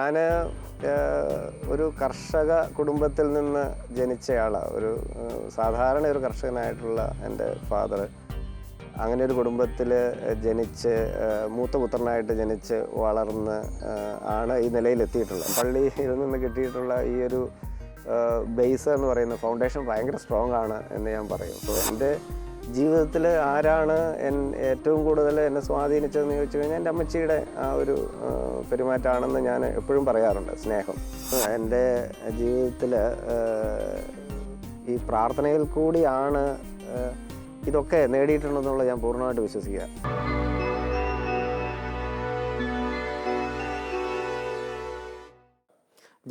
ഞാൻ ഒരു കർഷക കുടുംബത്തിൽ നിന്ന് ജനിച്ചയാളാണ്. ഒരു സാധാരണ ഒരു കർഷകനായിട്ടുള്ള എൻ്റെ ഫാദർ അങ്ങനെ ഒരു കുടുംബത്തിൽ ജനിച്ച് മൂത്ത പുത്രനായിട്ട് ജനിച്ച് വളർന്ന് ആണ് ഈ നിലയിലെത്തിയിട്ടുള്ളത്. പള്ളിയിൽ നിന്ന് കിട്ടിയിട്ടുള്ള ഈ ഒരു ബേസ് എന്ന് പറയുന്ന ഫൗണ്ടേഷൻ ഭയങ്കര സ്ട്രോങ് ആണ് എന്ന് ഞാൻ പറയും. സോ എൻ്റെ ജീവിതത്തിൽ ആരാണ് ഏറ്റവും കൂടുതൽ എന്നെ സ്വാധീനിച്ചതെന്ന് ചോദിച്ചു കഴിഞ്ഞാൽ എൻ്റെ അമ്മച്ചിയുടെ ആ ഒരു പെരുമാറ്റമാണെന്ന് ഞാൻ എപ്പോഴും പറയാറുണ്ട്. സ്നേഹം എൻ്റെ ജീവിതത്തിൽ ഈ പ്രാർത്ഥനയിൽ കൂടിയാണ് ഇതൊക്കെ നേടിയിട്ടുണ്ടെന്നുള്ളത് ഞാൻ പൂർണ്ണമായിട്ട് വിശ്വസിക്കുക.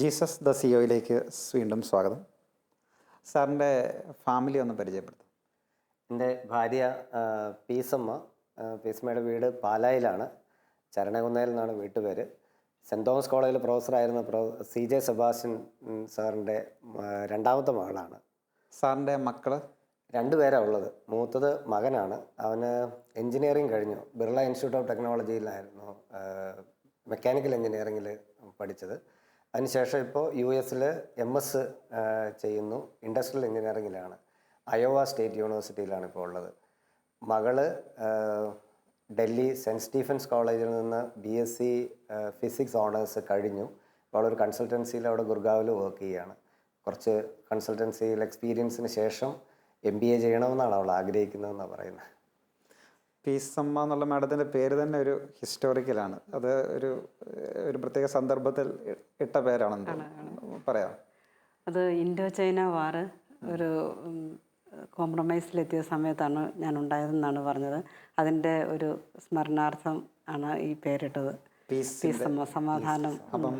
ജീസസ് ദ സിയോയിലേക്ക് വീണ്ടും സ്വാഗതം. സാറിൻ്റെ ഫാമിലി ഒന്ന് പരിചയപ്പെടുത്തും. എൻ്റെ ഭാര്യ പീസമ്മ. പീസമ്മയുടെ വീട് പാലായിലാണ്, ചരണകുന്നേൽ എന്നാണ് വീട്ടുപേര്. സെൻറ് തോമസ് കോളേജിൽ പ്രൊഫസറായിരുന്ന CJ സെബാസ്റ്റ്യൻ സാറിൻ്റെ രണ്ടാമത്തെ മകളാണ്. സാറിൻ്റെ മക്കൾ 2 പേരാണ് ഉള്ളത്. മൂത്തത് മകനാണ്, അവന് എൻജിനീയറിങ് കഴിഞ്ഞു. ബിർള ഇൻസ്റ്റിറ്റ്യൂട്ട് ഓഫ് ടെക്നോളജിയിലായിരുന്നു മെക്കാനിക്കൽ എൻജിനീയറിങ്ങിൽ പഠിച്ചത്. അതിനുശേഷം ഇപ്പോൾ US MS ചെയ്യുന്നു, ഇൻഡസ്ട്രിയൽ എൻജിനീയറിങ്ങിലാണ്. അയോവ സ്റ്റേറ്റ് യൂണിവേഴ്സിറ്റിയിലാണ് ഇപ്പോൾ ഉള്ളത്. മകള് ഡൽഹി സെൻറ്റ് സ്റ്റീഫൻസ് കോളേജിൽ നിന്ന് BSc ഫിസിക്സ് ഓണേഴ്സ് കഴിഞ്ഞു. ഇപ്പോൾ അവളൊരു കൺസൾട്ടൻസിയിൽ അവിടെ ഗുർഗാവിൽ വർക്ക് ചെയ്യുകയാണ്. കുറച്ച് കൺസൾട്ടൻസിയിൽ എക്സ്പീരിയൻസിന് ശേഷം MBA ചെയ്യണമെന്നാണ് അവൾ ആഗ്രഹിക്കുന്നതെന്നാണ് പറയുന്നത്. പീസമ്മ എന്നുള്ള മാഡത്തിൻ്റെ പേര് തന്നെ ഒരു ഹിസ്റ്റോറിക്കലാണ്. അത് ഒരു പ്രത്യേക സന്ദർഭത്തിൽ ഇട്ട പേരാണെന്ന് പറയാം. അത് ഇൻഡോ ചൈന വാർ ഒരു കോംപ്രമൈസിലെത്തിയ സമയത്താണ് ഞാൻ ഉണ്ടായതെന്നാണ് പറഞ്ഞത്. അതിൻ്റെ ഒരു സ്മരണാർത്ഥം ആണ് ഈ പേരിട്ടത്. പീസമ്മ, സമാധാനം. അപ്പം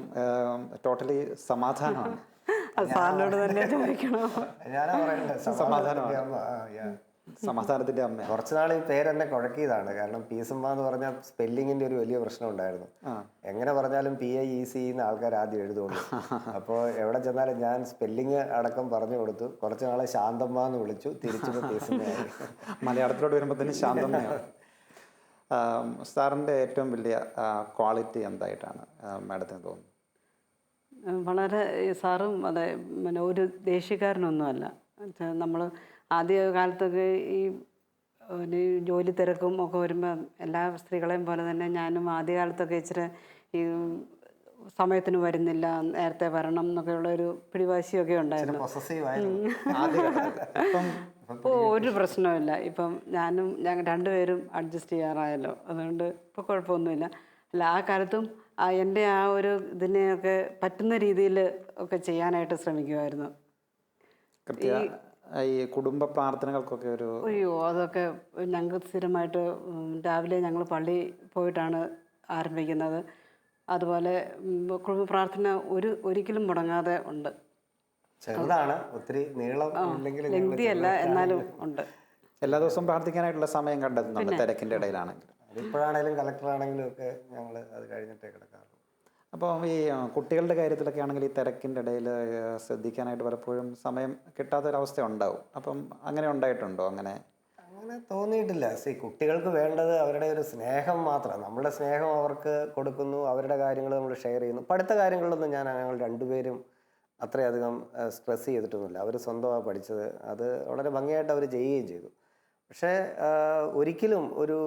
ടോട്ടലി സമാധാനമാണ്. അത് സാറിനോട് തന്നെ ചോദിക്കണോ? സമാധാനത്തിൻ്റെ അമ്മ. കുറച്ച് നാൾ ഈ പേരെന്നെ കുഴക്കിയതാണ്. കാരണം പീസമ്മ എന്ന് പറഞ്ഞാൽ സ്പെല്ലിങ്ങിൻ്റെ ഒരു വലിയ പ്രശ്നം ഉണ്ടായിരുന്നു. എങ്ങനെ പറഞ്ഞാലും PIEC എന്ന് ആൾക്കാർ ആദ്യം എഴുതുള്ളൂ. അപ്പോൾ എവിടെ ചെന്നാലും ഞാൻ സ്പെല്ലിങ് അടക്കം പറഞ്ഞു കൊടുത്തു. കുറച്ച് നാളെ ശാന്തമ്മ എന്ന് വിളിച്ചു, തിരിച്ചു പീസമ്മയായി. മലയാളത്തിലോട്ട് വരുമ്പോൾ തന്നെ ശാന്തമ്മയാണ്. സാറിൻ്റെ ഏറ്റവും വലിയ ക്വാളിറ്റി എന്തായിട്ടാണ് മാഡത്തിന് തോന്നുന്നത്? വളരെ സാറും അതെ, ഒരു ദേഷ്യക്കാരനൊന്നുമല്ല. നമ്മൾ ആദ്യ കാലത്തൊക്കെ ഈ ജോലി തിരക്കും ഒക്കെ വരുമ്പോൾ എല്ലാ സ്ത്രീകളെയും പോലെ തന്നെ ഞാനും ആദ്യകാലത്തൊക്കെ ഇച്ചിരി ഈ സമയത്തിന് വരുന്നില്ല, നേരത്തെ വരണം എന്നൊക്കെയുള്ള ഒരു പിടിവാശിയൊക്കെ ഉണ്ടായിരുന്നു. ഇപ്പോൾ ഒരു പ്രശ്നമില്ല. ഇപ്പം ഞങ്ങൾ 2 പേരും അഡ്ജസ്റ്റ് ചെയ്യാറായല്ലോ, അതുകൊണ്ട് ഇപ്പോൾ കുഴപ്പമൊന്നുമില്ല. അല്ല, ആ കാലത്തും എൻ്റെ ആ ഒരു ഇതിനെയൊക്കെ പറ്റുന്ന രീതിയിൽ ഒക്കെ ചെയ്യാനായിട്ട് ശ്രമിക്കുമായിരുന്നു. ഈ കുടുംബ പ്രാർത്ഥനകൾക്കൊക്കെ അയ്യോ, അതൊക്കെ ഞങ്ങൾക്ക് സ്ഥിരമായിട്ട് രാവിലെ ഞങ്ങൾ പള്ളി പോയിട്ടാണ് ആരംഭിക്കുന്നത്. അതുപോലെ കുടുംബ പ്രാർത്ഥന ഒരിക്കലും മുടങ്ങാതെ ഉണ്ട്. ചെറുതാണ്, ഒത്തിരി ലെങ്തിയല്ല, എന്നാലും ഉണ്ട്. എല്ലാ ദിവസവും പ്രാർത്ഥിക്കാനായിട്ടുള്ള സമയം കണ്ടെത്തുന്നുണ്ട് തിരക്കിൻ്റെ ഇടയിലാണെങ്കിൽ. ഇപ്പോഴാണെങ്കിലും കളക്ടറാണെങ്കിലും ഒക്കെ ഞങ്ങൾ അത് കഴിഞ്ഞിട്ടേ കിടക്കാറുള്ളൂ. അപ്പോൾ ഈ കുട്ടികളുടെ കാര്യത്തിലൊക്കെ ആണെങ്കിൽ ഈ തിരക്കിൻ്റെ ഇടയിൽ ശ്രദ്ധിക്കാനായിട്ട് പലപ്പോഴും സമയം കിട്ടാത്തൊരവസ്ഥ ഉണ്ടാവും. അപ്പം അങ്ങനെ ഉണ്ടായിട്ടുണ്ടോ? അങ്ങനെ തോന്നിയിട്ടില്ല. കുട്ടികൾക്ക് വേണ്ടത് അവരുടെ ഒരു സ്നേഹം മാത്രമാണ്. നമ്മളുടെ സ്നേഹം അവർക്ക് കൊടുക്കുന്നു, അവരുടെ കാര്യങ്ങൾ നമ്മൾ ഷെയർ ചെയ്യുന്നു. പഠിത്ത കാര്യങ്ങളിലൊന്നും ഞങ്ങൾ 2 പേരും അത്രയധികം സ്ട്രെസ് ചെയ്തിട്ടൊന്നുമില്ല. അവർ സ്വന്തമാണ് പഠിച്ചത്, അത് വളരെ ഭംഗിയായിട്ട് അവർ ചെയ്യുകയും ചെയ്തു. പക്ഷേ ഒരിക്കലും ഒരു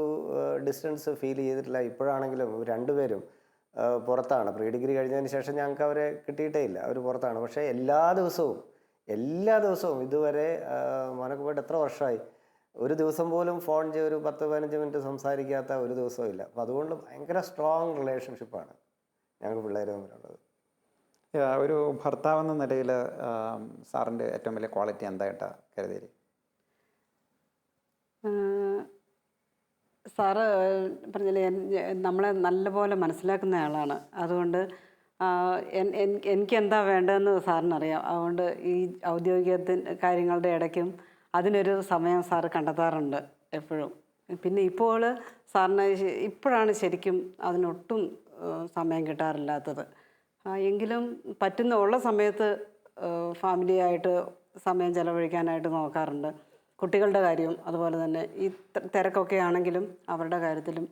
ഡിസ്റ്റൻസ് ഫീൽ ചെയ്തിട്ടില്ല. ഇപ്പോഴാണെങ്കിലും 2 പേരും പുറത്താണ്. പ്രീ ഡിഗ്രി കഴിഞ്ഞതിന് ശേഷം ഞങ്ങൾക്ക് അവരെ കിട്ടിയിട്ടേ ഇല്ല, അവർ പുറത്താണ്. പക്ഷേ എല്ലാ ദിവസവും ഇതുവരെ മോനൊക്കെ പോയിട്ട് എത്ര വർഷമായി, ഒരു ദിവസം പോലും ഫോൺ ചെയ്ത് ഒരു 10-15 മിനിറ്റ് സംസാരിക്കാത്ത ഒരു ദിവസവും ഇല്ല. അപ്പോൾ അതുകൊണ്ട് ഭയങ്കര സ്ട്രോങ് റിലേഷൻഷിപ്പാണ് ഞങ്ങൾ പിള്ളേർ തമ്മിലുള്ളത്. ഒരു ഭർത്താവെന്ന നിലയിൽ സാറിൻ്റെ ഏറ്റവും വലിയ ക്വാളിറ്റി എന്തായിട്ടാണ് കരുതിയത്? സാറ് പറഞ്ഞില്ലേ, നമ്മളെ നല്ലപോലെ മനസ്സിലാക്കുന്ന ആളാണ്. അതുകൊണ്ട് എനിക്കെന്താ വേണ്ടതെന്ന് സാറിനറിയാം. അതുകൊണ്ട് ഈ ഔദ്യോഗിക കാര്യങ്ങളുടെ ഇടയ്ക്കും അതിനൊരു സമയം സാറ് കണ്ടെത്താറുണ്ട് എപ്പോഴും. പിന്നെ സാറിന് ഇപ്പോഴാണ് ശരിക്കും അതിനൊട്ടും സമയം കിട്ടാറില്ലാത്തത്. എങ്കിലും ഉള്ള സമയത്ത് ഫാമിലിയായിട്ട് സമയം ചെലവഴിക്കാനായിട്ട് നോക്കാറുണ്ട്. കുട്ടികളുടെ കാര്യം അതുപോലെ തന്നെ ഈ തിരക്കൊക്കെ ആണെങ്കിലും അവരുടെ കാര്യത്തിലും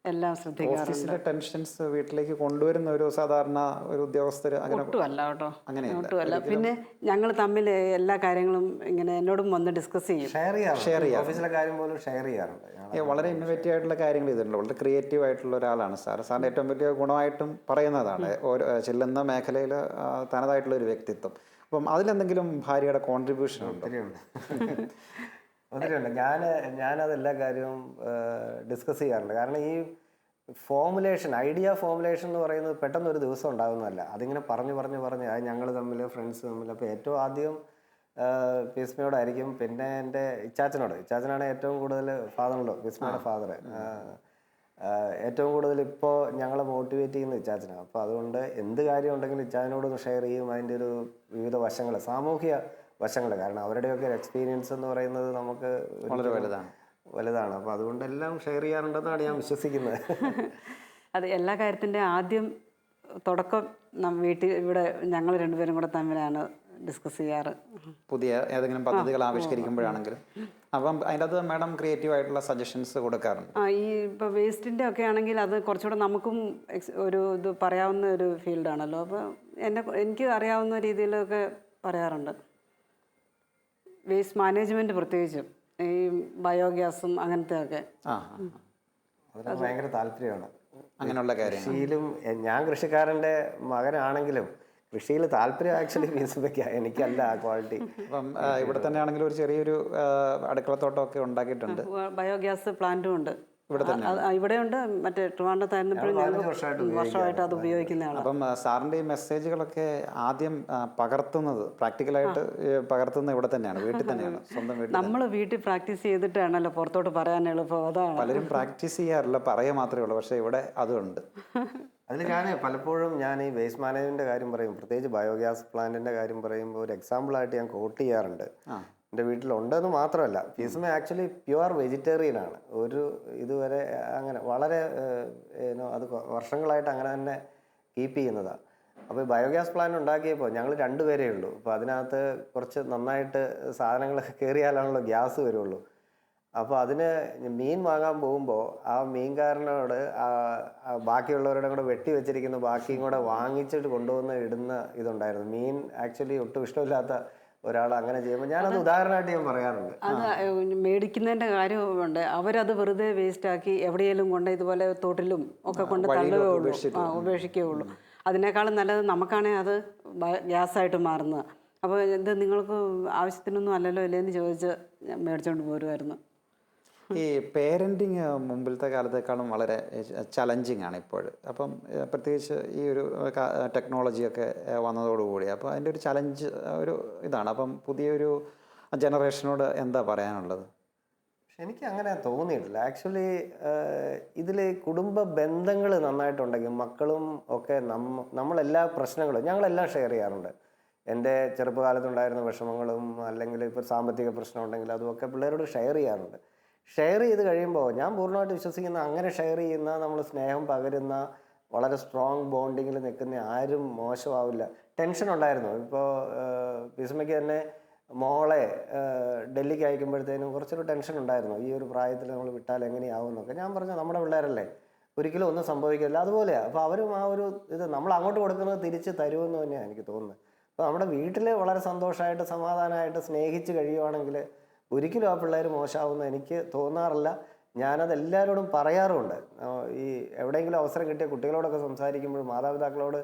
എല്ലാം ശ്രദ്ധിക്കാറുണ്ട്. ഓഫീസിലെ ടെൻഷൻസ് വീട്ടിലേക്ക് കൊണ്ടുവരുന്ന ഒരു സാധാരണ ഒരു ഉദ്യോഗസ്ഥർ അങ്ങനെ ഒട്ടുമല്ല കേട്ടോ, അങ്ങനെയല്ല. ഒട്ടുമല്ല. പിന്നെ ഞങ്ങൾ തമ്മിൽ എല്ലാ കാര്യങ്ങളും ഇങ്ങനെ എന്നോടും വന്ന് ഡിസ്കസ് ചെയ്യും. ഷെയർ ചെയ്യാറുണ്ട്. ഓഫീസിലെ കാര്യം പോലും ഷെയർ ചെയ്യാറുണ്ട്. വളരെ ഇന്നോവേറ്റീവ് ആയിട്ടുള്ള കാര്യങ്ങൾ ഇതുണ്ട്. വളരെ ക്രിയേറ്റീവ് ആയിട്ടുള്ള ഒരാളാണ് സാറിൻ്റെ ഏറ്റവും വലിയ ഗുണമായിട്ടും പറയുന്നതാണ് ഓരോ ചെല്ലുന്ന മേഖലയിൽ തനതായിട്ടുള്ള ഒരു വ്യക്തിത്വം. അപ്പം അതിലെന്തെങ്കിലും ഭാര്യയുടെ കോൺട്രിബ്യൂഷൻ ഉണ്ട്? ഒത്തിരിയുണ്ട്. ഞാനത് എല്ലാ കാര്യവും ഡിസ്കസ് ചെയ്യാറുണ്ട്. കാരണം ഈ ഐഡിയ ഫോമുലേഷൻ എന്ന് പറയുന്നത് പെട്ടെന്ന് ഒരു ദിവസം ഉണ്ടാകുന്നതല്ല. അതിങ്ങനെ പറഞ്ഞ് അത് ഞങ്ങൾ തമ്മിൽ, ഫ്രണ്ട്സ് തമ്മിൽ. അപ്പോൾ ഏറ്റവും ആദ്യം പീസ്മയോടായിരിക്കും, പിന്നെ എൻ്റെ ഇച്ചാച്ചനാണ് ഏറ്റവും കൂടുതൽ, ഫാദറിലോ പീസ്മയുടെ ഫാദർ ഏറ്റവും കൂടുതൽ ഇപ്പോൾ ഞങ്ങളെ മോട്ടിവേറ്റ് ചെയ്യുന്ന ഇച്ചാച്ചനാണ്. അപ്പോൾ അതുകൊണ്ട് എന്ത് കാര്യം ഉണ്ടെങ്കിലും ഇച്ചാച്ചനോടൊന്ന് ഷെയർ ചെയ്യും. അതിൻ്റെ ഒരു വിവിധ വശങ്ങൾ, സാമൂഹിക വശങ്ങൾ. കാരണം അവരുടെയൊക്കെ ഒരു എക്സ്പീരിയൻസ് എന്ന് പറയുന്നത് നമുക്ക് വളരെ വലുതാണ്. അപ്പോൾ അതുകൊണ്ട് എല്ലാം ഷെയർ ചെയ്യാറുണ്ടെന്നാണ് ഞാൻ വിശ്വസിക്കുന്നത്. അത് എല്ലാ കാര്യത്തിൻ്റെ ആദ്യം തുടക്കം വീട്ടിൽ ഇവിടെ ഞങ്ങൾ രണ്ടുപേരും കൂടെ തമ്മിലാണ് ഡിസ്കസ് ചെയ്യാറ്. പുതിയ ഏതെങ്കിലും പദ്ധതികൾ ആവിഷ്കരിക്കുമ്പോഴാണെങ്കിലും. അപ്പം അതിൻ്റെ അത് മാഡം ക്രിയേറ്റീവ് ആയിട്ടുള്ള സജഷൻസ് കൊടുക്കാറുണ്ട്. ഈ ഇപ്പോൾ വേസ്റ്റിൻ്റെ ഒക്കെ ആണെങ്കിൽ അത് കുറച്ചുകൂടെ നമുക്കും ഒരു ഇത് പറയാവുന്ന ഒരു ഫീൽഡാണല്ലോ. അപ്പോൾ എനിക്ക് അറിയാവുന്ന രീതിയിലൊക്കെ പറയാറുണ്ട്. വേസ്റ്റ് മാനേജ്മെൻറ്റ് പ്രത്യേകിച്ചും ഈ ബയോഗ്യാസും അങ്ങനത്തെ ഒക്കെ അതിനൊക്കെ ഭയങ്കര താല്പര്യമാണ്. അങ്ങനെയുള്ള കാര്യം കൃഷിയിലും ഞാൻ കൃഷിക്കാരൻ്റെ മകനാണെങ്കിലും കൃഷിയിൽ താല്പര്യം ആക്ച്വലി പീസ്മയ്ക്കാണ്, എനിക്കല്ല ആ ക്വാളിറ്റി. അപ്പം ഇവിടെ തന്നെ ആണെങ്കിലും ഒരു ചെറിയൊരു അടുക്കളത്തോട്ടമൊക്കെ ഉണ്ടാക്കിയിട്ടുണ്ട്. ബയോഗ്യാസ് പ്ലാന്റും ഉണ്ട് ഇവിടെ തന്നെ. ഇവിടെയുണ്ട്. മറ്റേ ട്രിവാൻഡ്രത്തായിരുന്നപ്പോഴും ഞങ്ങൾ വർഷമായിട്ട് അത് ഉപയോഗിക്കുന്നതാണ്. അപ്പം സാറിൻ്റെ ഈ മെസ്സേജുകളൊക്കെ ആദ്യം പകർത്തുന്നത്, പ്രാക്ടിക്കലായിട്ട് പകർത്തുന്നത് ഇവിടെ തന്നെയാണ്, വീട്ടിൽ തന്നെയാണ്, സ്വന്തം വീട്ടിൽ. നമ്മൾ വീട്ടിൽ പ്രാക്ടീസ് ചെയ്തിട്ടാണല്ലോ പുറത്തോട്ട് പറയാൻ എളുപ്പം. അതാണ്. പലരും പ്രാക്ടീസ് ചെയ്യാറില്ല, പറയുക മാത്രമേ ഉള്ളൂ. പക്ഷേ ഇവിടെ അതുണ്ട്. അതിൽ പലപ്പോഴും ഈ വേസ്റ്റ് മാനേജ്മെൻറ്റിൻ്റെ കാര്യം പറയും, പ്രത്യേകിച്ച് ബയോഗ്യാസ് പ്ലാന്റിൻ്റെ കാര്യം പറയുമ്പോൾ ഒരു എക്സാമ്പിളായിട്ട് ഞാൻ കോട്ട് ചെയ്യാറുണ്ട്. എൻ്റെ വീട്ടിലുണ്ടെന്ന് മാത്രമല്ല, പീസ്മ ആക്ച്വലി പ്യുവർ വെജിറ്റേറിയൻ ആണ്. ഇതുവരെ അങ്ങനെ വളരെ അത് വർഷങ്ങളായിട്ട് അങ്ങനെ തന്നെ കീപ്പ് ചെയ്യുന്നതാണ്. അപ്പോൾ ബയോഗ്യാസ് പ്ലാന്റ് ഉണ്ടാക്കിയപ്പോൾ ഞങ്ങൾ 2 പേരേ ഉള്ളൂ. അപ്പോൾ അതിനകത്ത് കുറച്ച് നന്നായിട്ട് സാധനങ്ങളൊക്കെ കയറിയാലാണല്ലോ ഗ്യാസ് വരുള്ളൂ. അപ്പോൾ അതിന് മീൻ വാങ്ങാൻ പോകുമ്പോൾ ആ മീൻകാരനോട് ബാക്കിയുള്ളവരുടെ കൂടെ വെട്ടി വെച്ചിരിക്കുന്ന ബാക്കിയും കൂടെ വാങ്ങിച്ചിട്ട് കൊണ്ടുവന്ന് ഇടുന്ന ഇതുണ്ടായിരുന്നു. മീൻ ആക്ച്വലി ഒട്ടും ഇഷ്ടമില്ലാത്ത ഒരാൾ അങ്ങനെ ചെയ്യുമ്പോൾ ഞാനത് ഉദാഹരണമായിട്ട് ഞാൻ പറയാറുണ്ട്. അത് മേടിക്കുന്നതിൻ്റെ കാര്യമുണ്ട്. അവരത് വെറുതെ വേസ്റ്റാക്കി എവിടെയെങ്കിലും കൊണ്ട് ഇതുപോലെ തോട്ടിലും ഒക്കെ കൊണ്ട് തള്ളുകയുള്ളൂ, ഉപേക്ഷിക്കുകയുള്ളൂ. അതിനേക്കാളും നല്ലത് നമുക്കാണെങ്കിൽ അത് ഗ്യാസായിട്ട് മാറുന്നത്. അപ്പോൾ ഇത് നിങ്ങൾക്ക് ആവശ്യത്തിനൊന്നും അല്ലല്ലോ ഇല്ലേന്ന് ചോദിച്ച് മേടിച്ചുകൊണ്ട് പോരുമായിരുന്നു. ഈ പേരൻറ്റിങ് മുമ്പിലത്തെ കാലത്തേക്കാളും വളരെ ചലഞ്ചിങ് ആണ് ഇപ്പോൾ. അപ്പം പ്രത്യേകിച്ച് ഈ ഒരു ടെക്നോളജിയൊക്കെ വന്നതോടുകൂടി അപ്പോൾ അതിൻ്റെ ഒരു ചലഞ്ച് ഒരു ഇതാണ്. അപ്പം പുതിയൊരു ജനറേഷനോട് എന്താ പറയാനുള്ളത്? പക്ഷെ എനിക്ക് അങ്ങനെ തോന്നിയിട്ടില്ല. ആക്ച്വലി ഇതിൽ കുടുംബ ബന്ധങ്ങൾ നന്നായിട്ടുണ്ടെങ്കിൽ മക്കളും ഒക്കെ നമ്മളെല്ലാ പ്രശ്നങ്ങളും ഞങ്ങളെല്ലാം ഷെയർ ചെയ്യാറുണ്ട്. എൻ്റെ ചെറുപ്പകാലത്തുണ്ടായിരുന്ന വിഷമങ്ങളും അല്ലെങ്കിൽ ഇപ്പോൾ സാമ്പത്തിക പ്രശ്നം ഉണ്ടെങ്കിൽ അതുമൊക്കെ പിള്ളേരോട് ഷെയർ ചെയ്യാറുണ്ട്. ഷെയർ ചെയ്ത് കഴിയുമ്പോൾ ഞാൻ പൂർണ്ണമായിട്ട് വിശ്വസിക്കുന്ന അങ്ങനെ ഷെയർ ചെയ്യുന്ന, നമ്മൾ സ്നേഹം പകരുന്ന, വളരെ സ്ട്രോങ് ബോണ്ടിങ്ങിൽ നിൽക്കുന്ന ആരും മോശമാവില്ല. ടെൻഷൻ ഉണ്ടായിരുന്നു. ഇപ്പോൾ പീസ്മയ്ക്ക് തന്നെ മോളെ ഡൽഹിക്ക് അയക്കുമ്പോഴത്തേനും കുറച്ചൊരു ടെൻഷൻ ഉണ്ടായിരുന്നു. ഈ ഒരു പ്രായത്തിൽ നമ്മൾ വിട്ടാൽ എങ്ങനെയാവും എന്നൊക്കെ. ഞാൻ പറഞ്ഞു നമ്മുടെ പിള്ളേരല്ലേ, ഒരിക്കലും ഒന്നും സംഭവിക്കില്ല. അതുപോലെയാണ്. അപ്പോൾ അവരും ആ ഒരു ഇത് നമ്മൾ അങ്ങോട്ട് കൊടുക്കുന്നത് തിരിച്ച് തരുമെന്ന് തന്നെയാണ് എനിക്ക് തോന്നുന്നത്. അപ്പോൾ നമ്മുടെ വീട്ടിൽ വളരെ സന്തോഷമായിട്ട് സമാധാനമായിട്ട് സ്നേഹിച്ച് കഴിയുവാണെങ്കിൽ ഒരിക്കലും ആ പിള്ളേർ മോശമാവുമെന്ന് എനിക്ക് തോന്നാറില്ല. ഞാനത് എല്ലാവരോടും പറയാറുമുണ്ട്. ഈ എവിടെയെങ്കിലും അവസരം കിട്ടിയ കുട്ടികളോടൊക്കെ സംസാരിക്കുമ്പോൾ, മാതാപിതാക്കളോട്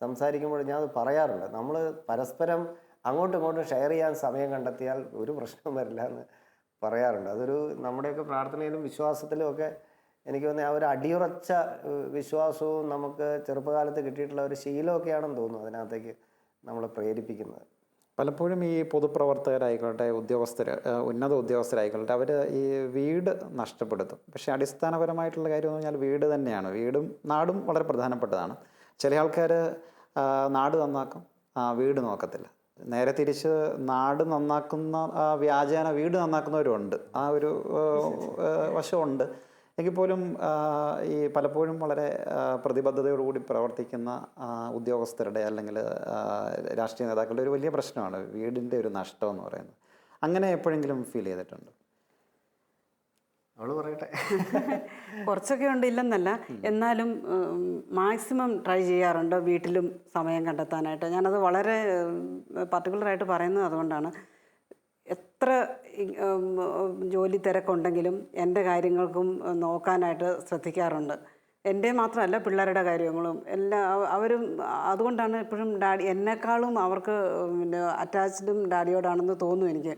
സംസാരിക്കുമ്പോൾ ഞാനത് പറയാറുണ്ട്. നമ്മൾ പരസ്പരം അങ്ങോട്ടും ഇങ്ങോട്ടും ഷെയർ ചെയ്യാൻ സമയം കണ്ടെത്തിയാൽ ഒരു പ്രശ്നവും വരില്ല എന്ന് പറയാറുണ്ട്. അതൊരു നമ്മുടെയൊക്കെ പ്രാർത്ഥനയിലും വിശ്വാസത്തിലും ഒക്കെ എനിക്ക് തോന്നുന്നത് ആ ഒരു അടിയുറച്ച വിശ്വാസവും നമുക്ക് ചെറുപ്പകാലത്ത് കിട്ടിയിട്ടുള്ള ഒരു ശീലമൊക്കെയാണെന്ന് തോന്നുന്നു അതിനകത്തേക്ക് നമ്മളെ പ്രേരിപ്പിക്കുന്നത്. പലപ്പോഴും ഈ പൊതുപ്രവർത്തകരായിക്കോട്ടെ, ഉന്നത ഉദ്യോഗസ്ഥരായിക്കോട്ടെ, അവർ ഈ വീട് നഷ്ടപ്പെടുത്തും. പക്ഷേ അടിസ്ഥാനപരമായിട്ടുള്ള കാര്യം എന്ന് പറഞ്ഞാൽ വീട് തന്നെയാണ്. വീടും നാടും വളരെ പ്രധാനപ്പെട്ടതാണ്. ചില ആൾക്കാർ നാട് നന്നാക്കും, വീട് നോക്കത്തില്ല. നേരെ തിരിച്ച് നാട് നന്നാക്കുന്ന വ്യാജേന വീട് നന്നാക്കുന്നവരുണ്ട്. ആ ഒരു വശമുണ്ട്. എങ്കിൽ പോലും ഈ പലപ്പോഴും വളരെ പ്രതിബദ്ധതയോടുകൂടി പ്രവർത്തിക്കുന്ന ഉദ്യോഗസ്ഥരുടെ അല്ലെങ്കിൽ രാഷ്ട്രീയ നേതാക്കളുടെ ഒരു വലിയ പ്രശ്നമാണ് വീടിൻ്റെ ഒരു നഷ്ടം എന്ന് പറയുന്നത്. അങ്ങനെ എപ്പോഴെങ്കിലും ഫീൽ ചെയ്തിട്ടുണ്ടോ? അവള് പറയട്ടെ. കുറച്ചൊക്കെ ഉണ്ട്, ഇല്ലെന്നല്ല. എന്നാലും മാക്സിമം ട്രൈ ചെയ്യാറുണ്ട് വീട്ടിലും സമയം കണ്ടെത്താനായിട്ട്. ഞാനത് വളരെ പർട്ടിക്കുലറായിട്ട് പറയുന്നത് അതുകൊണ്ടാണ്. എത്ര ജോലി തിരക്കുണ്ടെങ്കിലും എൻ്റെ കാര്യങ്ങൾക്കും നോക്കാനായിട്ട് ശ്രദ്ധിക്കാറുണ്ട്. എൻ്റെ മാത്രമല്ല, പിള്ളേരുടെ കാര്യങ്ങളും എല്ലാം അവരും. അതുകൊണ്ടാണ് എപ്പോഴും ഡാഡി എന്നെക്കാളും അവർക്ക് പിന്നെ അറ്റാച്ച്ഡും ഡാഡിയോടാണെന്ന് തോന്നും എനിക്ക്.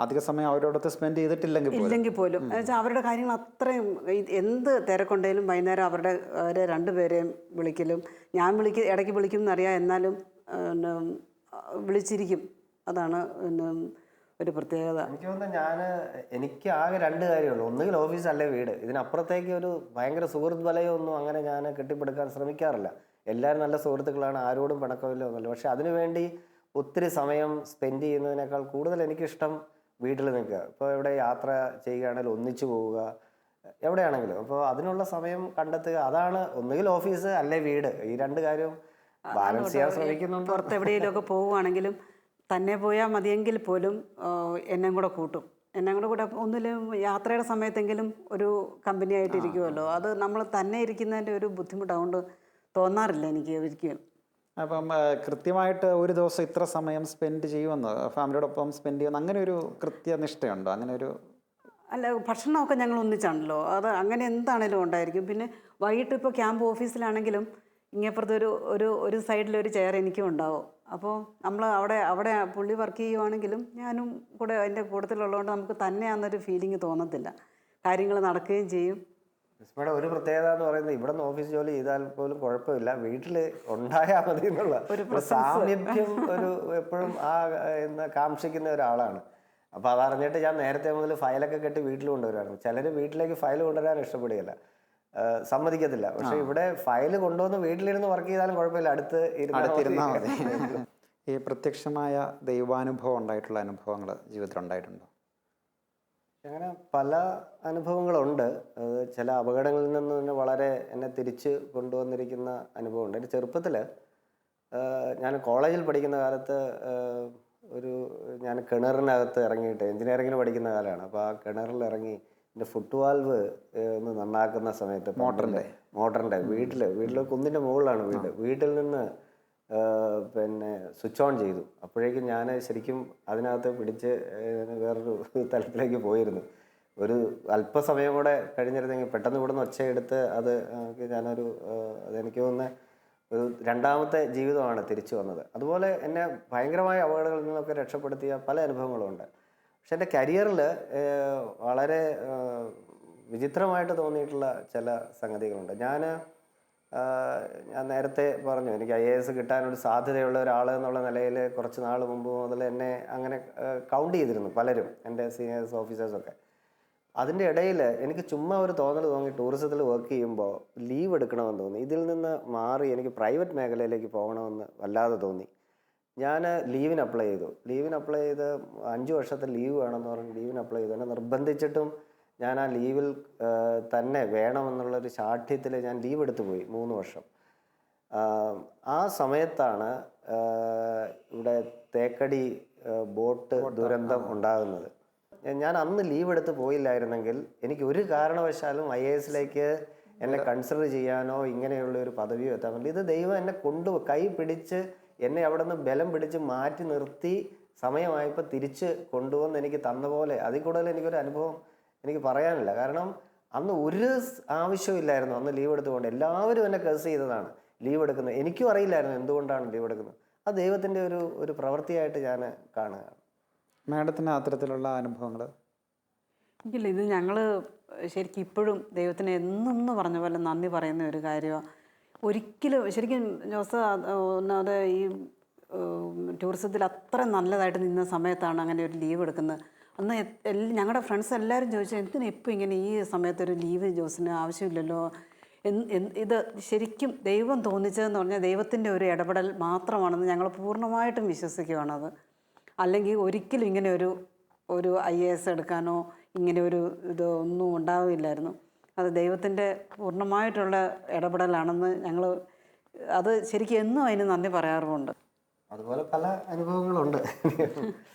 അധിക സമയം അവരോടൊത്ത് സ്പെൻഡ് ചെയ്തിട്ടില്ലെങ്കിൽ പോലും എന്നുവെച്ചാൽ അവരുടെ കാര്യങ്ങൾ അത്രയും എന്ത് തിരക്കുണ്ടെങ്കിലും വൈകുന്നേരം അവരെ രണ്ടുപേരെയും വിളിക്കലും, ഞാൻ ഇടയ്ക്ക് വിളിക്കും എന്നറിയാം, എന്നാലും വിളിച്ചിരിക്കും. അതാണ് ഒരു പ്രത്യേകത. എനിക്ക് തോന്നുന്നു എനിക്ക് ആകെ 2 കാര്യമുള്ളൂ. ഒന്നുകിൽ ഓഫീസ് അല്ലെ വീട്. ഇതിനപ്പുറത്തേക്ക് ഒരു ഭയങ്കര സുഹൃത്ത് വലയം ഒന്നും അങ്ങനെ ഞാൻ കെട്ടിപ്പടുക്കാൻ ശ്രമിക്കാറില്ല. എല്ലാവരും നല്ല സുഹൃത്തുക്കളാണ്, ആരോടും പിണക്കമില്ല ഒന്നുമില്ല. പക്ഷെ അതിനുവേണ്ടി ഒത്തിരി സമയം സ്പെൻഡ് ചെയ്യുന്നതിനേക്കാൾ കൂടുതൽ എനിക്കിഷ്ടം വീട്ടിൽ നിൽക്കുക. ഇപ്പോൾ എവിടെ യാത്ര ചെയ്യുകയാണെങ്കിലും ഒന്നിച്ചു പോവുക, എവിടെയാണെങ്കിലും. അപ്പോൾ അതിനുള്ള സമയം കണ്ടെത്തുക, അതാണ് ഒന്നുകിൽ ഓഫീസ് അല്ലെ വീട്. ഈ 2 കാര്യവും ബാലൻസ് ചെയ്യാൻ ശ്രമിക്കുന്നുണ്ട്. പുറത്ത് എവിടെയെങ്കിലുമൊക്കെ പോവുകയാണെങ്കിലും തന്നെ പോയാൽ മതിയെങ്കിൽ പോലും എന്നെ കൂടെ കൂട്ടും. ഒന്നിലും യാത്രയുടെ സമയത്തെങ്കിലും ഒരു കമ്പനി ആയിട്ടിരിക്കുമല്ലോ. അത് നമ്മൾ തന്നെ ഇരിക്കുന്നതിൻ്റെ ഒരു ബുദ്ധിമുട്ട് അതുകൊണ്ട് തോന്നാറില്ല എനിക്ക് ഒരിക്കലും. അപ്പം കൃത്യമായിട്ട് ഒരു ദിവസം ഇത്ര സമയം സ്പെൻഡ് ചെയ്യുമെന്ന്, ഫാമിലിയോടൊപ്പം സ്പെൻഡ് ചെയ്യുമെന്ന്, അങ്ങനെ ഒരു കൃത്യനിഷ്ഠയുണ്ടോ? അങ്ങനെ ഒരു അല്ല, ഭക്ഷണമൊക്കെ ഞങ്ങൾ ഒന്നിച്ചാണല്ലോ, അത് അങ്ങനെ എന്താണേലും ഉണ്ടായിരിക്കും. പിന്നെ വൈകിട്ട് ഇപ്പോൾ ക്യാമ്പ് ഓഫീസിലാണെങ്കിലും ഇങ്ങേപ്പുറത്ത് ഒരു സൈഡിലൊരു ചെയർ എനിക്കും ഉണ്ടാവും. അപ്പോൾ നമ്മൾ അവിടെ പുള്ളി വർക്ക് ചെയ്യുവാണെങ്കിലും ഞാനും കൂടെ അതിൻ്റെ കൂട്ടത്തിലുള്ളതുകൊണ്ട് നമുക്ക് തന്നെയാണെന്നൊരു ഫീലിംഗ് തോന്നത്തില്ല. കാര്യങ്ങൾ നടക്കുകയും ചെയ്യും. വിസ്മയുടെ ഒരു പ്രത്യേകത എന്ന് പറയുന്നത്, ഇവിടെ നിന്ന് ഓഫീസ് ജോലി ചെയ്താൽ പോലും കുഴപ്പമില്ല, വീട്ടിൽ ഉണ്ടായാൽ മതി എന്നുള്ള ഒരു സാമീപ്യം എപ്പോഴും കാക്ഷിക്കുന്ന ഒരാളാണ്. അപ്പോൾ അതറിഞ്ഞിട്ട് ഞാൻ നേരത്തെ മുതൽ ഫയലൊക്കെ കെട്ടി വീട്ടിൽ കൊണ്ടുവരുമായിരുന്നു. ചിലർ വീട്ടിലേക്ക് ഫയൽ കൊണ്ടുവരാൻ ഇഷ്ടപ്പെടുകയില്ല, സമ്മതിക്കത്തില്ല. പക്ഷെ ഇവിടെ ഫയൽ കൊണ്ടുവന്ന് വീട്ടിലിരുന്ന് വർക്ക് ചെയ്താലും കുഴപ്പമില്ല, അടുത്തിരുന്നാൽ മതി. ഈ പ്രത്യക്ഷമായ ദൈവാനുഭവം ഉണ്ടായിട്ടുള്ള അനുഭവങ്ങൾ ജീവിതത്തിൽ ഉണ്ടായിട്ടുണ്ടോ? അങ്ങനെ പല അനുഭവങ്ങളുണ്ട്. ചില അപകടങ്ങളിൽ നിന്ന് തന്നെ വളരെ എന്നെ തിരിച്ച് കൊണ്ടുവന്നിരിക്കുന്ന അനുഭവമുണ്ട്. എൻ്റെ ചെറുപ്പത്തിൽ ഞാൻ കോളേജിൽ പഠിക്കുന്ന കാലത്ത് ഞാൻ കിണറിനകത്ത് ഇറങ്ങിയിട്ട്, എഞ്ചിനീയറിങ്ങിന് പഠിക്കുന്ന കാലമാണ്. അപ്പോൾ ആ കിണറിൽ ഇറങ്ങി എൻ്റെ ഫുട് വാൽവ് ഒന്ന് നന്നാക്കുന്ന സമയത്ത് മോട്ടറിൻ്റെ വീട്ടിൽ കുന്നിൻ്റെ മുകളിലാണ് വീട്ടിൽ നിന്ന് പിന്നെ സ്വിച്ച് ഓൺ ചെയ്തു. അപ്പോഴേക്കും ഞാൻ ശരിക്കും അതിനകത്ത് പിടിച്ച് വേറൊരു തലത്തിലേക്ക് പോയിരുന്നു. ഒരു അല്പസമയം കൂടെ കഴിഞ്ഞിരുന്നെങ്കിൽ പെട്ടെന്ന് ഇവിടുന്ന് ഒച്ചയെടുത്ത് അതെനിക്ക് തോന്നുന്ന ഒരു 2ാമത്തെ ജീവിതമാണ് തിരിച്ചു വന്നത്. അതുപോലെ എന്നെ ഭയങ്കരമായ അപകടങ്ങളിൽ നിന്നൊക്കെ രക്ഷപ്പെടുത്തിയ പല അനുഭവങ്ങളുണ്ട്. പക്ഷെ എൻ്റെ കരിയറിൽ വളരെ വിചിത്രമായിട്ട് തോന്നിയിട്ടുള്ള ചില സംഗതികളുണ്ട്. ഞാൻ നേരത്തെ പറഞ്ഞു, എനിക്ക് IAS കിട്ടാനൊരു സാധ്യതയുള്ള ഒരാൾ എന്നുള്ള നിലയിൽ കുറച്ച് നാൾ മുമ്പ് മുതൽ എന്നെ അങ്ങനെ കൗണ്ട് ചെയ്തിരുന്നു പലരും, എൻ്റെ സീനിയേഴ്സ് ഓഫീസേഴ്സൊക്കെ. അതിൻ്റെ ഇടയിൽ എനിക്ക് ചുമ്മാ ഒരു തോന്നി, ടൂറിസത്തിൽ വർക്ക് ചെയ്യുമ്പോൾ ലീവ് എടുക്കണമെന്ന് തോന്നി. ഇതിൽ നിന്ന് മാറി എനിക്ക് പ്രൈവറ്റ് മേഖലയിലേക്ക് പോകണമെന്ന് വല്ലാതെ തോന്നി. ഞാൻ ലീവിന് അപ്ലൈ ചെയ്തു. 5 വർഷത്തെ ലീവ് വേണമെന്ന് പറഞ്ഞ് ലീവിന് അപ്ലൈ ചെയ്തു. എന്നെ നിർബന്ധിച്ചിട്ടും ഞാൻ ആ ലീവിൽ തന്നെ വേണമെന്നുള്ളൊരു ശാഠ്യത്തിൽ ഞാൻ ലീവ് എടുത്തു പോയി 3 വർഷം. ആ സമയത്താണ് ഇവിടെ തേക്കടി ബോട്ട് ദുരന്തം ഉണ്ടാകുന്നത്. ഞാൻ അന്ന് ലീവ് എടുത്ത് പോയില്ലായിരുന്നെങ്കിൽ എനിക്ക് ഒരു കാരണവശാലും IASലേക്ക് എന്നെ കൺസിഡർ ചെയ്യാനോ ഇങ്ങനെയുള്ള ഒരു പദവിയോ എത്താൻ പറ്റില്ല. ഇത് ദൈവം എന്നെ കൈ പിടിച്ച് എന്നെ അവിടെ നിന്ന് ബലം പിടിച്ച് മാറ്റി നിർത്തി സമയമായപ്പോൾ തിരിച്ച് കൊണ്ടുവന്ന് എനിക്ക് തന്ന പോലെ അതിൽ കൂടുതൽ എനിക്കൊരു അനുഭവം എനിക്ക് പറയാനില്ല. കാരണം അന്ന് ഒരു ആവശ്യമില്ലായിരുന്നു അന്ന് ലീവ് എടുത്തുകൊണ്ട്. എല്ലാവരും എന്നെ കേസ് ചെയ്തതാണ് ലീവ് എടുക്കുന്നത്. എനിക്കും അറിയില്ലായിരുന്നു എന്തുകൊണ്ടാണ് ലീവ് എടുക്കുന്നത്. അത് ദൈവത്തിൻ്റെ ഒരു പ്രവൃത്തിയായിട്ട് ഞാൻ കാണുകയാണ്. മാഡത്തിന് അത്തരത്തിലുള്ള അനുഭവങ്ങൾ? ഇല്ല, ഇത് ഞങ്ങൾ ശരിക്കും ഇപ്പോഴും ദൈവത്തിന് എന്നെന്ന് പറഞ്ഞ പോലെ നന്ദി പറയുന്ന ഒരു കാര്യമാണ്. ഒരിക്കലും ശരിക്കും ജോസ് ഒന്നാമത് ഈ ടൂറിസത്തിൽ അത്ര നല്ലതായിട്ട് നിന്ന സമയത്താണ് അങ്ങനെ ഒരു ലീവ് എടുക്കുന്നത്. അന്ന് ഞങ്ങളുടെ ഫ്രണ്ട്സ് എല്ലാവരും ചോദിച്ചു, എന്തിനാ ഇപ്പോൾ ഇങ്ങനെ ഈ സമയത്തൊരു ലീവ് ജോസിന് ആവശ്യമില്ലല്ലോ. ഇത് ശരിക്കും ദൈവം തോന്നിച്ചതെന്ന് പറഞ്ഞാൽ ദൈവത്തിൻ്റെ ഒരു ഇടപെടൽ മാത്രമാണെന്ന് ഞങ്ങൾ പൂർണ്ണമായിട്ടും വിശ്വസിക്കുകയാണത്. അല്ലെങ്കിൽ ഒരിക്കലും ഇങ്ങനെ ഒരു IAS എടുക്കാനോ ഇങ്ങനെ ഒരു ഇതൊന്നും ഉണ്ടാവില്ലായിരുന്നു. അത് ദൈവത്തിൻ്റെ പൂർണ്ണമായിട്ടുള്ള ഇടപെടലാണെന്ന് ഞങ്ങൾ അത് ശരിക്കും എന്നും അതിന് നന്ദി പറയാറുമുണ്ട്. അതുപോലെ പല അനുഭവങ്ങളുണ്ട്.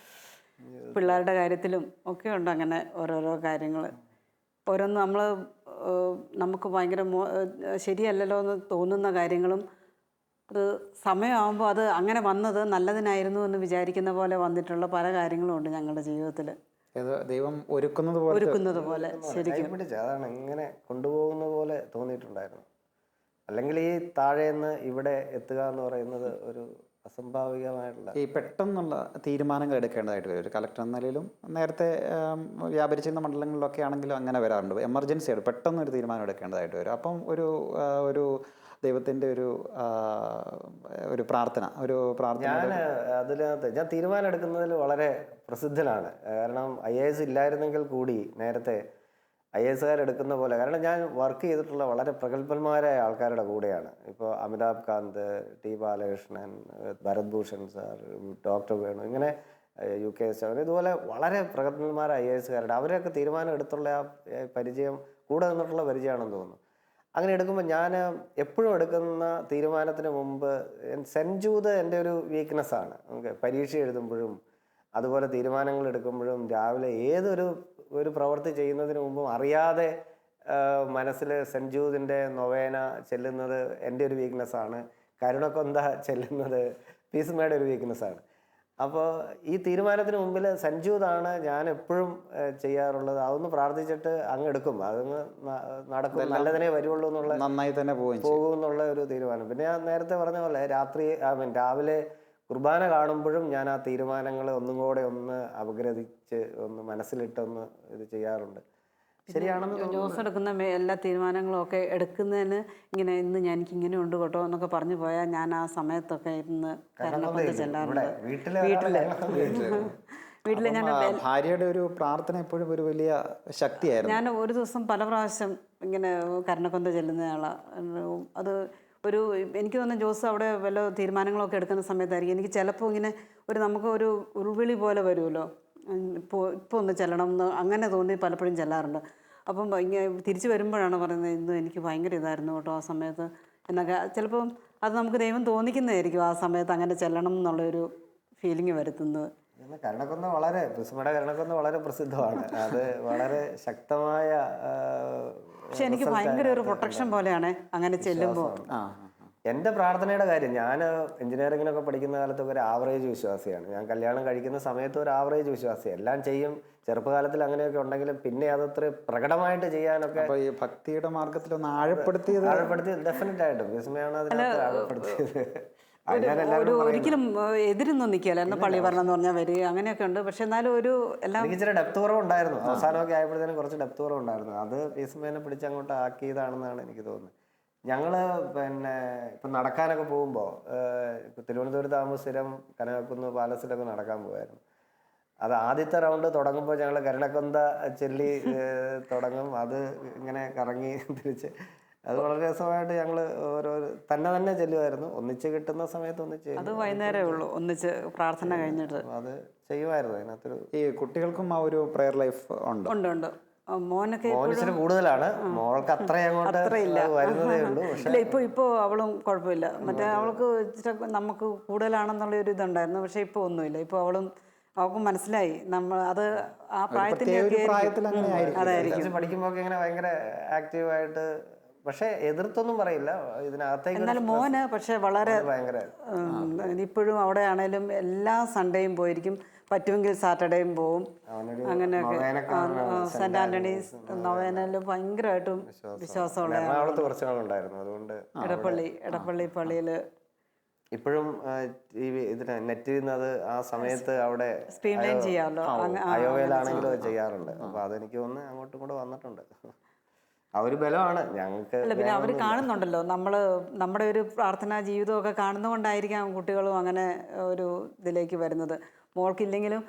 പിള്ളേരുടെ കാര്യത്തിലും ഒക്കെ ഉണ്ട് അങ്ങനെ ഓരോരോ കാര്യങ്ങൾ. ഓരോന്ന് നമുക്ക് ഭയങ്കര ശരിയല്ലല്ലോ എന്ന് തോന്നുന്ന കാര്യങ്ങളും അത് സമയമാകുമ്പോൾ അത് അങ്ങനെ വന്നത് നല്ലതിനായിരുന്നു എന്ന് വിചാരിക്കുന്ന പോലെ വന്നിട്ടുള്ള പല കാര്യങ്ങളും ഉണ്ട് ഞങ്ങളുടെ ജീവിതത്തിൽ. ദൈവം ഒരുക്കുന്നത് പോലെ ശരിക്കും പിടിച്ച അതാണ് ഇങ്ങനെ കൊണ്ടുപോകുന്ന പോലെ തോന്നിയിട്ടുണ്ടായിരുന്നു. അല്ലെങ്കിൽ ഈ താഴേന്ന് ഇവിടെ എത്തുക എന്ന് പറയുന്നത് ഒരു അസംഭാവികമായിട്ടുള്ള ഈ പെട്ടെന്നുള്ള തീരുമാനങ്ങൾ എടുക്കേണ്ടതായിട്ട് വരും. ഒരു കളക്ടർ എന്ന നിലയിലും നേരത്തെ വ്യാപരിച്ചിരുന്ന മണ്ഡലങ്ങളിലൊക്കെ ആണെങ്കിലും അങ്ങനെ വരാറുണ്ട്. എമർജൻസി ആയിട്ട് പെട്ടെന്നൊരു തീരുമാനം എടുക്കേണ്ടതായിട്ട് വരും. അപ്പം ഒരു ദൈവത്തിൻ്റെ ഒരു പ്രാർത്ഥന ഞാൻ തീരുമാനം എടുക്കുന്നതിൽ വളരെ പ്രസിദ്ധനാണ്. കാരണം IAS ഇല്ലായിരുന്നെങ്കിൽ കൂടി നേരത്തെ IASകാർ എടുക്കുന്ന പോലെ, കാരണം ഞാൻ വർക്ക് ചെയ്തിട്ടുള്ള വളരെ പ്രഗത്ഭന്മാരായ ആൾക്കാരുടെ കൂടെയാണ്. ഇപ്പോൾ Amitabh Kant, T Balakrishnan, Bharat Bhushan sir, doctor Venu, ഇങ്ങനെ UK സാർ, ഇതുപോലെ വളരെ പ്രഗത്ഭന്മാരായ IASകാരുടെ അവരൊക്കെ തീരുമാനം എടുത്തുള്ള ആ പരിചയം, കൂടെ നിന്നിട്ടുള്ള പരിചയമാണെന്ന് തോന്നുന്നു. അങ്ങനെ എടുക്കുമ്പോൾ ഞാൻ എപ്പോഴും എടുക്കുന്ന തീരുമാനത്തിന് മുമ്പ് സെൻറ്റ് ജൂത് എൻ്റെ ഒരു വീക്ക്നെസ്സാണ്. പരീക്ഷ എഴുതുമ്പോഴും അതുപോലെ തീരുമാനങ്ങൾ എടുക്കുമ്പോഴും രാവിലെ ഒരു പ്രവൃത്തി ചെയ്യുന്നതിന് മുമ്പും അറിയാതെ മനസ്സിൽ സെൻറ്റ് ജൂതിൻ്റെ നൊവേന ചെല്ലുന്നത് എൻ്റെ ഒരു വീക്ക്നെസ്സാണ്. കരുണക്കൊന്ത ചെല്ലുന്നത് പീസ്മയുടെ ഒരു വീക്ക്നെസ്സാണ്. അപ്പോൾ ഈ തീരുമാനത്തിന് മുമ്പിൽ സെൻറ്റ് ജൂതാണ് ഞാൻ എപ്പോഴും ചെയ്യാറുള്ളത്. അതൊന്ന് പ്രാർത്ഥിച്ചിട്ട് അങ്ങ് എടുക്കും, അതങ്ങ് നടക്കും, നല്ലതിനെ വരുള്ളൂ എന്നുള്ള, നന്നായി തന്നെ പോകും എന്നുള്ള ഒരു തീരുമാനം. പിന്നെ ഞാൻ നേരത്തെ പറഞ്ഞ പോലെ രാവിലെ കുർബാന കാണുമ്പോഴും ഞാൻ ആ തീരുമാനങ്ങൾ ഒന്നും കൂടെ ഒന്ന് അപഗ്രഥിച്ച് ഒന്ന് മനസ്സിലിട്ടൊന്ന് ഇത് ചെയ്യാറുണ്ട്. ശരിയാണെന്ന് ജോസ് എടുക്കുന്ന എല്ലാ തീരുമാനങ്ങളും ഒക്കെ എടുക്കുന്നതിന് ഇങ്ങനെ ഇന്ന് എനിക്ക് ഇങ്ങനെ ഉണ്ട് കേട്ടോ എന്നൊക്കെ പറഞ്ഞു പോയാൽ ഞാൻ ആ സമയത്തൊക്കെ ഇന്ന് കരുണക്കൊന്ത ചെല്ലാറുണ്ട്. വീട്ടിൽ ഞാൻ ഭാര്യയുടെ ഒരു പ്രാർത്ഥന എപ്പോഴും ഒരു വലിയ ശക്തിയായിരുന്നു. ഞാൻ ഒരു ദിവസം പല പ്രാവശ്യം ഇങ്ങനെ കരുണക്കൊന്ത ചെല്ലുന്നയാളാണ്. അത് എനിക്ക് തോന്നുന്നു ജോസ് അവിടെ വല്ല തീരുമാനങ്ങളൊക്കെ എടുക്കുന്ന സമയത്തായിരിക്കും എനിക്ക് ചിലപ്പോൾ ഇങ്ങനെ നമുക്ക് ഒരു ഉൾവിളി പോലെ വരുമല്ലോ, ഇപ്പോൾ ഒന്ന് ചെല്ലണം എന്ന് അങ്ങനെ തോന്നി പലപ്പോഴും ചെല്ലാറുണ്ട്. അപ്പം ഇങ്ങനെ തിരിച്ചു വരുമ്പോഴാണ് പറയുന്നത് ഇന്ന് എനിക്ക് ഭയങ്കര ഇതായിരുന്നു കേട്ടോ ആ സമയത്ത് എന്നൊക്കെ. ചിലപ്പം അത് നമുക്ക് ദൈവം തോന്നിക്കുന്നതായിരിക്കും ആ സമയത്ത് അങ്ങനെ ചെല്ലണം എന്നുള്ളൊരു ഫീലിംഗ് വരുത്തുന്നത്. കരുണക്കൊന്ന കരുണക്കൊന്ന വളരെ പ്രസിദ്ധമാണ്. അത് വളരെ ശക്തമായ, പക്ഷെ എനിക്ക് ഭയങ്കര ഒരു പ്രൊട്ടക്ഷൻ പോലെയാണ് അങ്ങനെ ചെല്ലുമ്പോൾ. എൻ്റെ പ്രാർത്ഥനയുടെ കാര്യം, ഞാൻ എഞ്ചിനീയറിങ്ങിനൊക്കെ പഠിക്കുന്ന കാലത്തൊക്കെ ഒരു ആവറേജ് വിശ്വാസിയാണ്. ഞാൻ കല്യാണം കഴിക്കുന്ന സമയത്ത് ഒരു ആവറേജ് വിശ്വാസി, എല്ലാം ചെയ്യും. ചെറുപ്പകാലത്തിൽ അങ്ങനെയൊക്കെ ഉണ്ടെങ്കിലും പിന്നെ അതത്ര പ്രകടമായിട്ട് ചെയ്യാനൊക്കെ ഈ ഭക്തിയുടെ മാർഗത്തിലൊന്ന് ആഴപ്പെടുത്തി ഡെഫിനറ്റ് ആയിട്ടും വിസ്മയാണ് അതിനകത്ത് ആഴപ്പെടുത്തിയത്. ഒരിക്കലും എതിരൊന്നും നിൽക്കില്ല എന്നാൽ പള്ളി വരണം എന്ന് പറഞ്ഞാൽ വരിക അങ്ങനെയൊക്കെ ഉണ്ട്. പക്ഷെ എന്നാലും എനിക്ക് ഇച്ചിരി ഡെപ്ത് കുറവുണ്ടായിരുന്നു. അവസാനമൊക്കെ ആയപ്പോഴത്തേനും കുറച്ച് ഡെപ്ത് കുറവുണ്ടായിരുന്നു. അത് വിസ്മയനെ പിടിച്ച് അങ്ങോട്ട് ആക്കിയതാണെന്നാണ് എനിക്ക് തോന്നുന്നത്. ഞങ്ങള് ഇപ്പം നടക്കാനൊക്കെ പോകുമ്പോൾ തിരുവനന്തപുരത്താകുമ്പോൾ സ്ഥിരം കനകക്കുന്ന് പാലസിലൊക്കെ നടക്കാൻ പോകുമായിരുന്നു. അത് ആദ്യത്തെ റൗണ്ട് തുടങ്ങുമ്പോൾ ഞങ്ങൾ കരുണക്കൊന്ത ചൊല്ലി തുടങ്ങും. അത് ഇങ്ങനെ കറങ്ങി തിരിച്ച് അത് വളരെ രസമായിട്ട് ഞങ്ങൾ തന്നെ ചെല്ലുമായിരുന്നു. ഒന്നിച്ച് കിട്ടുന്ന സമയത്ത് അത് വൈകുന്നേരമേ ഉള്ളൂ ഒന്നിച്ച് പ്രാർത്ഥന കഴിഞ്ഞിട്ട് അത് ചെയ്യുമായിരുന്നു. അതിനകത്തൊരു ഈ കുട്ടികൾക്കും ആ ഒരു പ്രെയർ ലൈഫ് ഉണ്ട്. മോനൊക്കെ കൂടുതലാണ്, മോൾക്ക് അത്രയില്ല വരുന്നതേ ഉള്ളൂ. ഇല്ല ഇപ്പോൾ അവളും കുഴപ്പമില്ല. മറ്റേ അവൾക്ക് നമുക്ക് കൂടുതലാണെന്നുള്ള ഒരു ഇതുണ്ടായിരുന്നു. പക്ഷെ ഇപ്പോൾ ഒന്നുമില്ല. ഇപ്പോൾ അവൾക്ക് മനസ്സിലായി നമ്മൾ അത് ആ പ്രായത്തിന്റെ അതായിരിക്കും. പഠിക്കുമ്പോൾ ഇങ്ങനെ ഭയങ്കര ആക്റ്റീവായിട്ട്, പക്ഷെ എതിർത്തൊന്നും പറയില്ല ഇതിനകത്തേക്ക്. എന്നാലും മോന് പക്ഷെ വളരെ ഭയങ്കര ഇപ്പോഴും അവിടെ ആണേലും എല്ലാ സൺഡേയും പോയിരിക്കും, പറ്റുമെങ്കിൽ സാറ്റർഡേയും പോവും. അങ്ങനെയൊക്കെ സെന്റ് ആന്റണീസ് നൊവേനയില് ഭയങ്കരമായിട്ടും വിശ്വാസമുള്ള എടപ്പള്ളി പള്ളിയില് ഇപ്പോഴും നെറ്റിൽ നിന്ന് അത് ആ സമയത്ത് അവിടെ സ്ട്രീംലൈൻ ചെയ്യാമല്ലോ. അയോവയിലാണെങ്കിലും അത് ചെയ്യാറുണ്ട്. അപ്പൊ അതെനിക്ക് തോന്നുന്നു അങ്ങോട്ടും കൂടെ വന്നിട്ടുണ്ട്. ആ ഒരു ബലമാണ് ഞങ്ങൾക്ക്. അല്ല പിന്നെ അവർ കാണുന്നുണ്ടല്ലോ നമ്മുടെ ഒരു പ്രാർത്ഥനാ ജീവിതമൊക്കെ കാണുന്നതുകൊണ്ടായിരിക്കാം കുട്ടികളും അങ്ങനെ ഒരു ഇതിലേക്ക് വരുന്നത്. മോൾക്കില്ലെങ്കിലും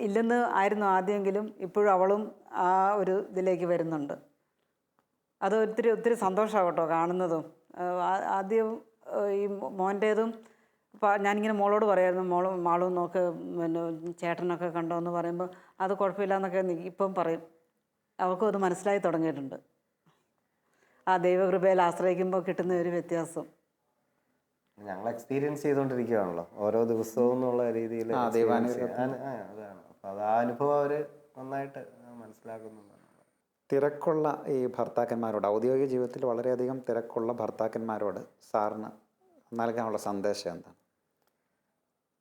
ഇല്ലെന്ന് ആയിരുന്നു ആദ്യമെങ്കിലും ഇപ്പോഴും അവളും ആ ഒരു ഇതിലേക്ക് വരുന്നുണ്ട്. അത് ഒത്തിരി സന്തോഷമാണ് കേട്ടോ കാണുന്നതും. ആദ്യം ഈ മോൻ്റേതും ഞാനിങ്ങനെ മോളോട് പറയായിരുന്നു, മാളും നോക്ക് ചേട്ടനൊക്കെ കണ്ടോ എന്ന് പറയുമ്പോൾ അത് കുഴപ്പമില്ല എന്നൊക്കെ ഇപ്പം പറയും. അവർക്കും അത് മനസ്സിലായി തുടങ്ങിയിട്ടുണ്ട്. ആ ദൈവകൃപയിൽ ആശ്രയിക്കുമ്പോൾ കിട്ടുന്ന ഒരു വ്യത്യാസം. ഞങ്ങൾ എക്സ്പീരിയൻസ് ചെയ്തുകൊണ്ടിരിക്കുകയാണല്ലോ ഓരോ ദിവസവും എന്നുള്ള രീതിയിൽ. അതാണ്. അപ്പോൾ അത് ആ അനുഭവം അവർ നന്നായിട്ട് മനസ്സിലാക്കുന്നുണ്ട്. തിരക്കുള്ള ഈ ഭർത്താക്കന്മാരോട്, ഔദ്യോഗിക ജീവിതത്തിൽ വളരെയധികം തിരക്കുള്ള ഭർത്താക്കന്മാരോട് സാറിന് നൽകാനുള്ള സന്ദേശം എന്താണ്?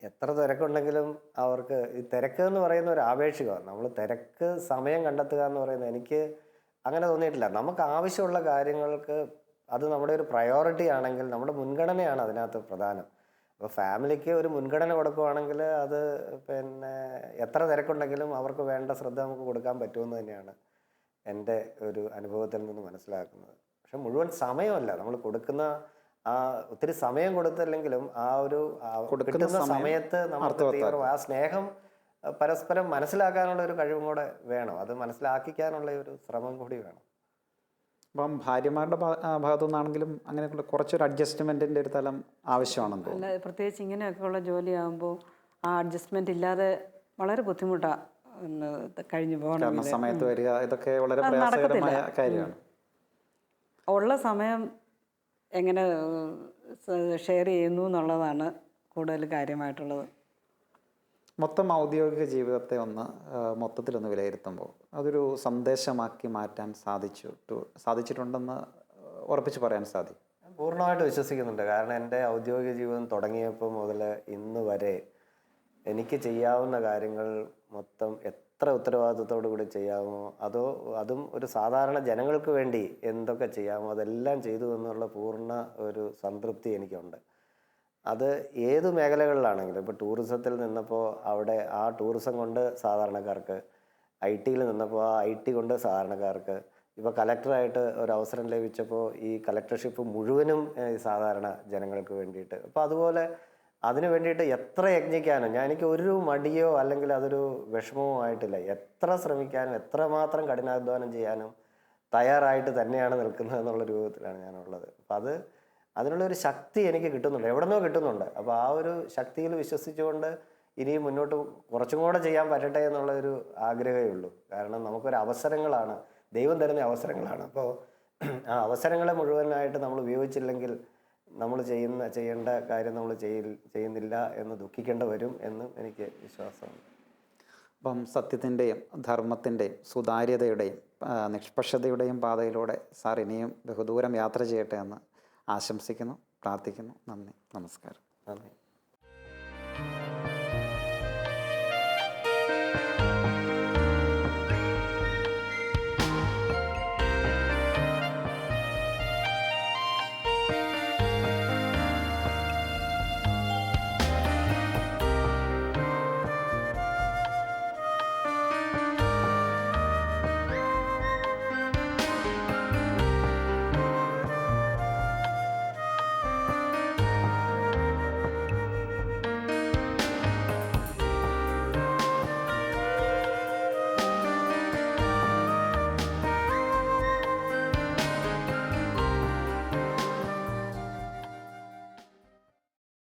എത്ര തിരക്കുണ്ടെങ്കിലും അവർക്ക് ഈ തിരക്ക് എന്ന് പറയുന്ന ഒരു ആപേക്ഷികമാണ്. നമ്മൾ തിരക്ക് സമയം കണ്ടെത്തുക എന്ന് പറയുന്നത് എനിക്ക് അങ്ങനെ തോന്നിയിട്ടില്ല. നമുക്ക് ആവശ്യമുള്ള കാര്യങ്ങൾക്ക് അത് നമ്മുടെ ഒരു പ്രയോറിറ്റി ആണെങ്കിൽ നമ്മുടെ മുൻഗണനയാണ് അതിനകത്ത് പ്രധാനം. അപ്പോൾ ഫാമിലിക്ക് ഒരു മുൻഗണന കൊടുക്കുകയാണെങ്കിൽ അത് പിന്നെ എത്ര തിരക്കുണ്ടെങ്കിലും അവർക്ക് വേണ്ട ശ്രദ്ധ നമുക്ക് കൊടുക്കാൻ പറ്റുമെന്ന് തന്നെയാണ് എൻ്റെ ഒരു അനുഭവത്തിൽ നിന്ന് മനസ്സിലാക്കുന്നത്. പക്ഷെ മുഴുവൻ സമയമല്ല നമ്മൾ കൊടുക്കുന്ന, ആ ഒത്തിരി സമയം കൊടുത്തില്ലെങ്കിലും ആ ഒരു കിട്ടുന്ന സമയത്ത് നമുക്ക് തീവ്രമായ ആ സ്നേഹം പരസ്പരം മനസ്സിലാക്കാനുള്ള ഒരു കഴിവും കൂടെ വേണം. അത് മനസ്സിലാക്കിക്കാനുള്ള ഒരു ശ്രമം കൂടി വേണം. അപ്പം ഭാര്യമാരുടെ ഭാഗത്തു നിന്നാണെങ്കിലും അങ്ങനെയുള്ള കുറച്ചൊരു അഡ്ജസ്റ്റ്മെൻറ്റിൻ്റെ ഒരു തലം ആവശ്യമാണെന്ന് തോന്നുന്നു. അല്ല, പ്രത്യേകിച്ച് ഇങ്ങനെയൊക്കെയുള്ള ജോലിയാകുമ്പോൾ ആ അഡ്ജസ്റ്റ്മെൻറ്റ് ഇല്ലാതെ വളരെ ബുദ്ധിമുട്ടാണ് കഴിഞ്ഞു പോകണം. കാരണം സമയത്ത് വരിക, ഇതൊക്കെ വളരെ പ്രയാസകരമായ കാര്യമാണ്. ഉള്ള സമയം എങ്ങനെ ഷെയർ ചെയ്യുന്നു എന്നുള്ളതാണ് കൂടുതൽ കാര്യമായിട്ടുള്ളത്. മൊത്തം ഔദ്യോഗിക ജീവിതത്തെ മൊത്തത്തിലൊന്ന് വിലയിരുത്തുമ്പോൾ അതൊരു സന്ദേശമാക്കി മാറ്റാൻ സാധിച്ചിട്ടുണ്ടെന്ന് ഉറപ്പിച്ച് പറയാൻ സാധിക്കും? പൂർണ്ണമായിട്ട് വിശ്വസിക്കുന്നുണ്ട്. കാരണം എൻ്റെ ഔദ്യോഗിക ജീവിതം തുടങ്ങിയപ്പോൾ മുതൽ ഇന്ന് വരെ എനിക്ക് ചെയ്യാവുന്ന കാര്യങ്ങൾ മൊത്തം എത്ര ഉത്തരവാദിത്തത്തോടു കൂടി ചെയ്യാമോ അതും ഒരു സാധാരണ ജനങ്ങൾക്ക് വേണ്ടി എന്തൊക്കെ ചെയ്യാമോ അതെല്ലാം ചെയ്തു എന്നുള്ള പൂർണ്ണ ഒരു സംതൃപ്തി എനിക്കുണ്ട്. അത് ഏത് മേഖലകളിലാണെങ്കിലും, ഇപ്പോൾ ടൂറിസത്തിൽ നിന്നപ്പോൾ അവിടെ ആ ടൂറിസം കൊണ്ട് സാധാരണക്കാർക്ക്, IT-യിൽ നിന്നപ്പോൾ ആ IT കൊണ്ട് സാധാരണക്കാർക്ക്, ഇപ്പോൾ കലക്ടറായിട്ട് ഒരു അവസരം ലഭിച്ചപ്പോൾ ഈ കലക്ടർഷിപ്പ് മുഴുവനും സാധാരണ ജനങ്ങൾക്ക് വേണ്ടിയിട്ട്. അപ്പോൾ അതുപോലെ അതിന് വേണ്ടിയിട്ട് എത്ര യജ്ഞിക്കാനും എനിക്ക് ഒരു മടിയോ അല്ലെങ്കിൽ അതൊരു വിഷമമോ ആയിട്ടില്ല. എത്ര ശ്രമിക്കാനും എത്രമാത്രം കഠിനാധ്വാനം ചെയ്യാനും തയ്യാറായിട്ട് തന്നെയാണ് നിൽക്കുന്നത് എന്നുള്ള രൂപത്തിലാണ് ഞാനുള്ളത്. അപ്പം അതിനുള്ളൊരു ശക്തി എനിക്ക് കിട്ടുന്നുണ്ട്, എവിടെ നിന്നോ കിട്ടുന്നുണ്ട്. അപ്പോൾ ആ ഒരു ശക്തിയിൽ വിശ്വസിച്ചുകൊണ്ട് ഇനിയും മുന്നോട്ട് കുറച്ചും കൂടെ ചെയ്യാൻ പറ്റട്ടെ എന്നുള്ളൊരു ആഗ്രഹമേ ഉള്ളൂ. കാരണം നമുക്കൊരു അവസരങ്ങളാണ്, ദൈവം തരുന്ന അവസരങ്ങളാണ്. അപ്പോൾ ആ അവസരങ്ങളെ മുഴുവനായിട്ട് നമ്മൾ ഉപയോഗിച്ചില്ലെങ്കിൽ നമ്മൾ ചെയ്യേണ്ട കാര്യം നമ്മൾ ചെയ്യുന്നില്ല എന്ന് ദുഃഖിക്കേണ്ടി വരും എന്നും എനിക്ക് വിശ്വാസമുണ്ട്. അപ്പം സത്യത്തിൻ്റെയും ധർമ്മത്തിൻ്റെയും സുതാര്യതയുടെയും നിഷ്പക്ഷതയുടെയും പാതയിലൂടെ സാർ ഇനിയും ബഹുദൂരം യാത്ര ചെയ്യട്ടെ എന്ന് ആശംസിക്കുന്നു, പ്രാർത്ഥിക്കുന്നു. നന്ദി, നമസ്കാരം. നന്ദി.